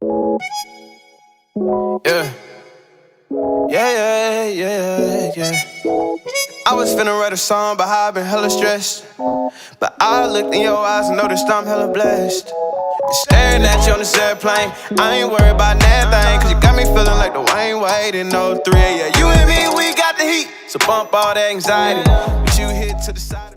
Yeah. Yeah. I was finna write a song, but how I been hella stressed. But I looked in your eyes and noticed I'm hella blessed. Staring at you on this airplane, I ain't worried about nothing. Cause you got me feeling like the Wayne Wade in 03. Yeah, you and me, we got the heat. So bump all that anxiety, but you hit to the side.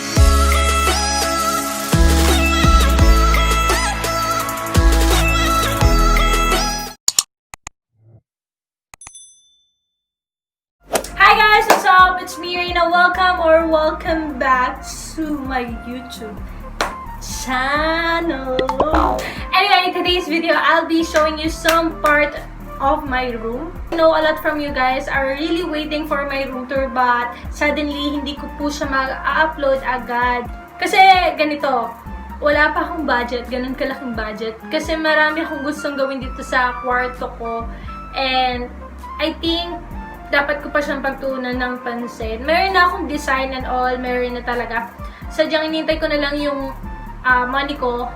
Hi guys, what's up? It's me, Reina. Welcome back to my YouTube channel. Anyway, in today's video, I'll be showing you some part of my room. I know a lot from you guys are really waiting for my room tour, but suddenly, hindi ko po siya mag-upload agad. Kasi ganito, wala pa akong budget, ganun kalaking budget. Kasi marami akong gustong gawin dito sa kwarto ko. And I think dapat ko pa siyang pagtuunan ng pansin. Meron na akong design and all, meron na talaga. Sadyang inintay ko na lang yung money ko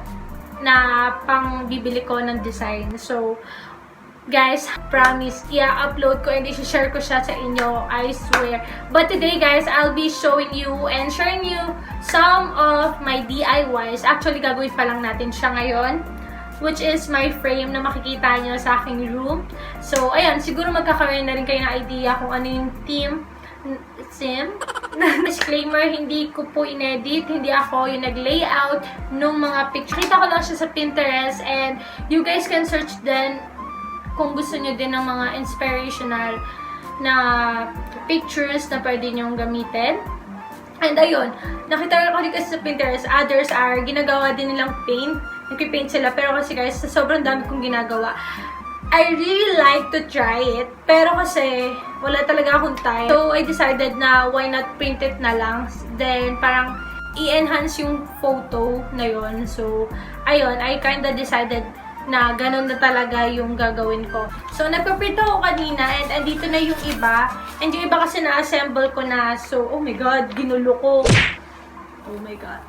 na pang bibili ko ng design. So, guys, promise, i-upload ko and i-share ko siya sa inyo, I swear. But today, guys, I'll be showing you and sharing you some of my DIYs. Actually, gagawin pa lang natin siya ngayon, which is my frame na makikita nyo sa aking room. So, ayan, siguro magkakaroon na rin kayo ng idea kung ano yung theme. Disclaimer, hindi ko po inedit, hindi ako yung nag-layout ng mga picture. Kita ko lang siya sa Pinterest and you guys can search din kung gusto nyo din ng mga inspirational na pictures na pwede nyong gamitin. And ayun, nakita ko rin kasi sa Pinterest, others are ginagawa din nilang paint. Nagpipaint sila. Pero kasi guys, sobrang dami kong ginagawa. I really like to try it. Pero kasi, wala talaga akong time. So, I decided na why not print it na lang. Then, parang i-enhance yung photo na yon. So, ayun, I kinda decided na ganun na talaga yung gagawin ko. So, nagpaprint ako kanina and andito na yung iba. And yung iba kasi na-assemble ko na. So, oh my god, ginulo ko. Oh my god.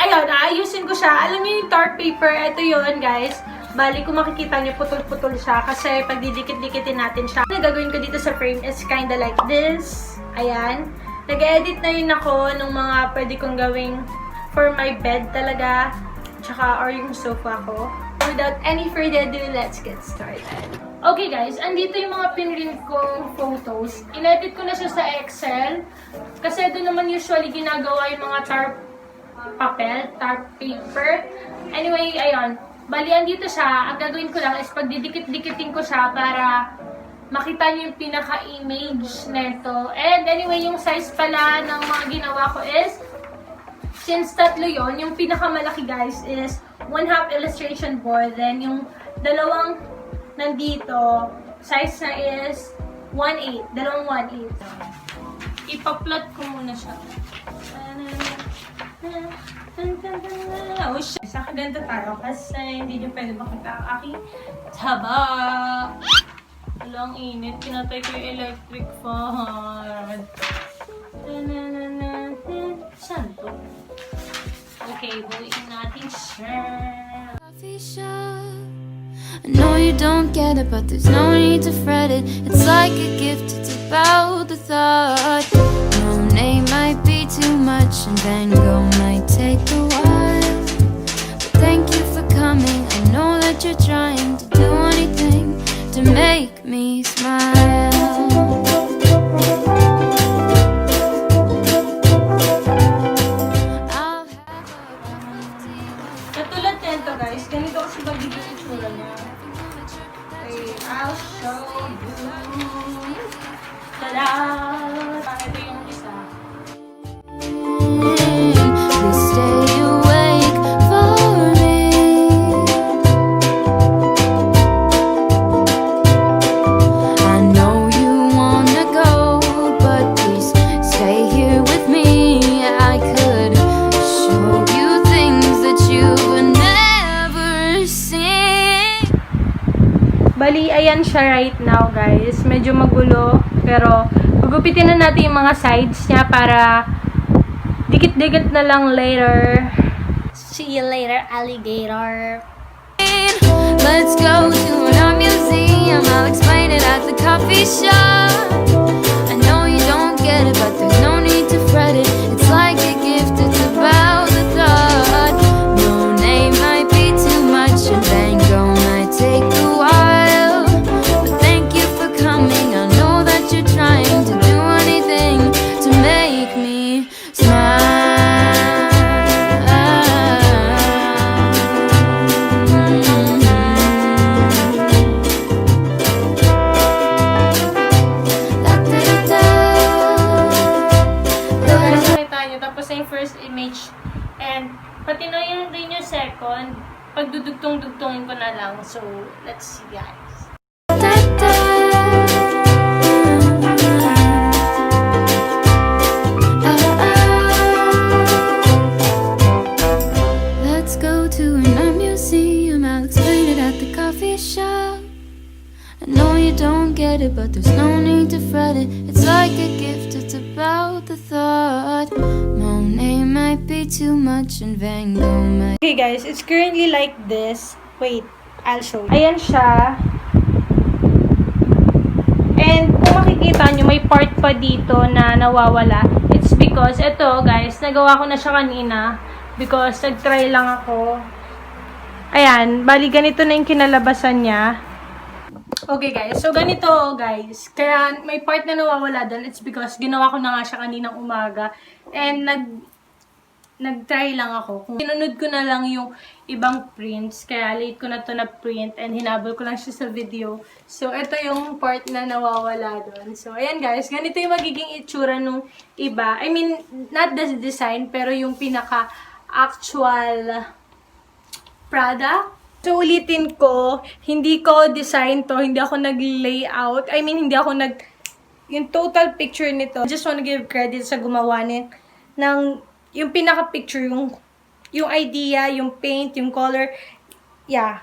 Ayun, aayusin ko siya. Alam niyo yung tart paper, ito yun, guys. Bali, kung makikita niyo, putol-putol siya. Kasi pag didikit-dikitin natin siya. Ang gagawin ko dito sa frame is kinda like this. Ayan. Nag-edit na rin ako ng mga pwede kong gawing for my bed talaga. Tsaka, or yung sofa ko. Without any further ado, let's get started. Okay guys, andito yung mga pinrint kong photos. Inedit ko na siya sa Excel. Kasi doon naman usually ginagawa yung mga tarp paper. Anyway, ayun. Bali, andito siya. Ang gagawin ko lang is pagdidikit-dikitin ko siya para makita niyo yung pinaka-image neto. And anyway, yung size pala ng mga ginawa ko is, since tatlo yon, yung pinakamalaki guys is 1/2 illustration board. Then yung dalawang nandito, size na is 1/8. Dalawang 1/8. Ipa-plot ko muna siya. Oh shit. Sa kaganda tayo kasi hindi nyo pwede makita ang aking taba. Walang init. Pinatay ko yung electric fan. Saan to? Okay, buuin natin siya. I know you don't get it, but there's no need to fret it. It's like a gift, it's about the thought. Monet might be too much and Van Gogh might take a while. But thank you for coming. I know that you're trying to do anything to make me smile. Katulad nito guys, ganito kasi magiging itsura niya. Okay, I'll show you. Tada! Ito yung isa. Please stay awake for me. I know you wanna go, but please stay here with me. I could show you things that you've never seen. Bali, ayan siya right now guys. Medyo magulo, pero gugupitin na natin yung mga sides niya para dikit-dikit na lang later. See you later, alligator. Let's go to an coffee shop. I know you don't get it, but there's no need to fret it. It's like a gift, it's about the thought. Monet might be too much, and Van Gogh might take a while. But thank you for coming. I know that you're trying to do anything to make me smile. Nakita nyo, tapos na yung first image. And, pati na yun rin yung second. Pagdudugtong-dugtongin ko na lang. So, let's see guys. Let's go to an art museum. I'll explain it at the coffee shop. I know you don't get it, but there's no need to fret it. It's like a gift, it's about the thought. Monet might be too much, and Van Gogh might. Okay guys, it's currently like this. Wait, I'll show you. Ayan siya. And kung makikita nyo, may part pa dito na nawawala. It's because, ito guys, nagawa ko na siya kanina. Because nag-try lang ako. Ayan, bali ganito na yung kinalabasan niya. Okay guys, so ganito guys. Kaya may part na nawawala doon. It's because ginawa ko na nga siya kaninang umaga. And nag-try lang ako. Sinunod ko na lang yung ibang prints. Kaya late ko na to na print and hinabol ko lang siya sa video. So ito yung part na nawawala doon. So ayan guys, ganito yung magiging itsura nung iba. I mean, not the design, pero yung pinaka-actual product. So, ulitin ko, hindi ko design to, hindi ako nag-layout. I mean, hindi ako yung total picture nito. I just want to give credit sa gumawa ng yung pinaka-picture, yung idea, yung paint, yung color. Yeah.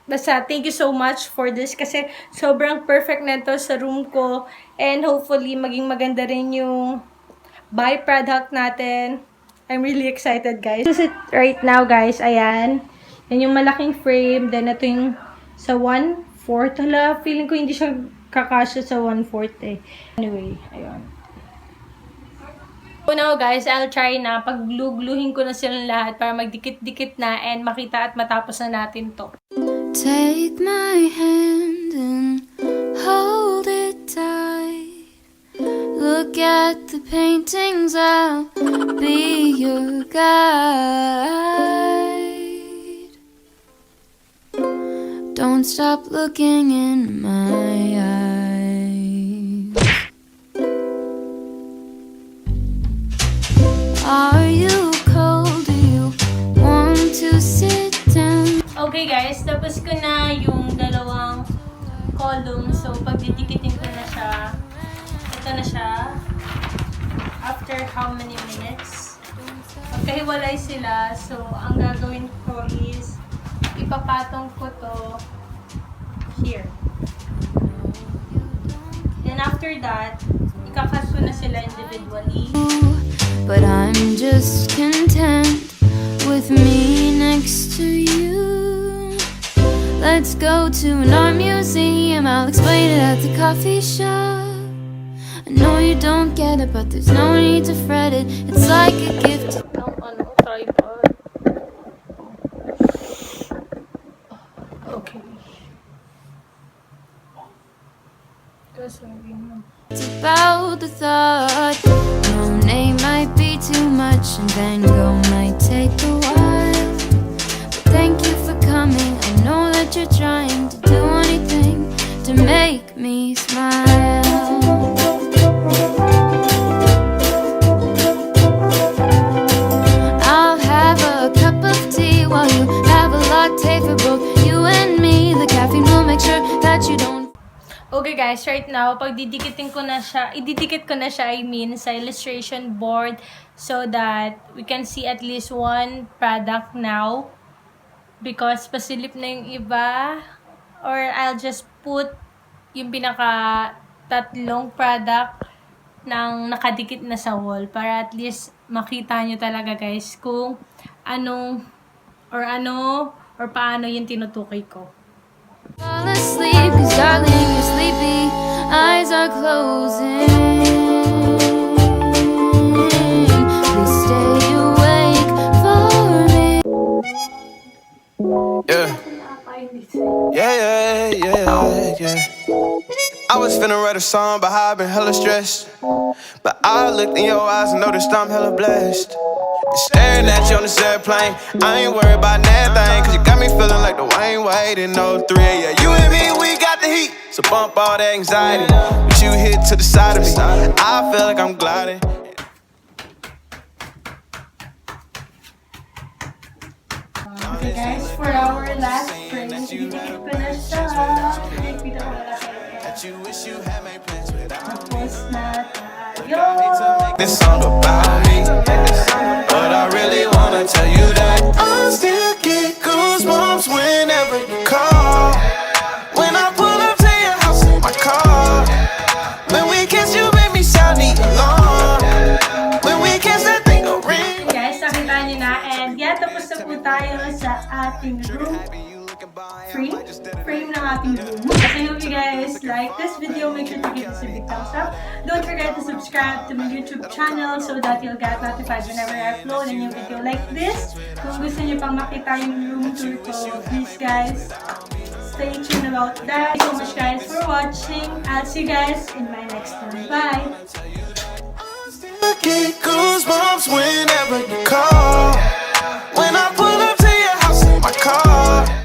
Basta, thank you so much for this kasi sobrang perfect nito sa room ko. And hopefully, maging maganda rin yung byproduct natin. I'm really excited, guys. This is it right now, guys. Ayan. Yan yung malaking frame. Then, ito yung sa 1/4. Hala, feeling ko hindi siya kakasya sa 1/4 eh. Anyway, ayun. So now guys, I'll try na. Pag-glue-gluhin ko na silang lahat para magdikit-dikit na and makita at matapos na natin to. Take my hand and hold it tight. Look at the paintings, I'll be your guide. Don't stop looking in my eyes. Are you cold? Do you want to sit down? Okay guys, tapos ko na yung dalawang column. So, pagdidikitin ko na siya. Ito na siya. After how many minutes? Magkahiwalay sila. So, ang gagawin ko is ipapatong ko to here. Then after that, ikakat ko na sila individually. But I'm just content with me next to you. Let's go to an art museum. I'll explain it at the coffee shop. I know you don't get it, but there's no need to fret it. It's like a gift. Tripod. Okay. It's about the thought. Monet might be too much, and Van Gogh might take a while. But thank you for coming. I know that you're trying to do anything to make me smile. I'll have a cup of tea while you have a latte for both you and me. The caffeine will make sure that you don't. Okay guys, right now, pag didikitin ko na siya, ididikit ko na siya, I mean, sa illustration board so that we can see at least one product now. Because pasilip na yung iba. Or I'll just put yung pinaka-tatlong product ng nakadikit na sa wall para at least makita nyo talaga guys kung anong or paano yung tinutukoy ko. Fall asleep, 'cause darling, you're sleepy. Eyes yeah. I was finna write a song, but I've been hella stressed. But I looked in your eyes and noticed I'm hella blessed. Staring at you on this airplane, I ain't worried about nothing. Cause you got me feeling like the Wayne Wade in 03. Yeah, you and me, we got the heat. So bump all that anxiety. But you hit to the side of me, I feel like I'm gliding. Okay guys, for our last frame, ididikit ko na siya. Pinagpita ko na kayo. Tapos na tayo. This song about me, but I really wanna tell you that I still get goosebumps whenever you call. When I pull up to your house in my car. When we kiss, you make me sound the alarm. When we kiss, that thing go ring. Guys, nakita niyo na, and yeah, tapos na po tayo sa ating room frame ng ating room. I hope you guys like this video. Make sure to give this a big thumbs up. Don't forget to subscribe to my YouTube channel so that you'll get notified whenever I upload a new video like this. Kung gusto niyo pang makita yung room tour ko, please guys, stay tuned about that. Thank you so much guys for watching. I'll see you guys in my next one. Bye! I get goosebumps whenever you call.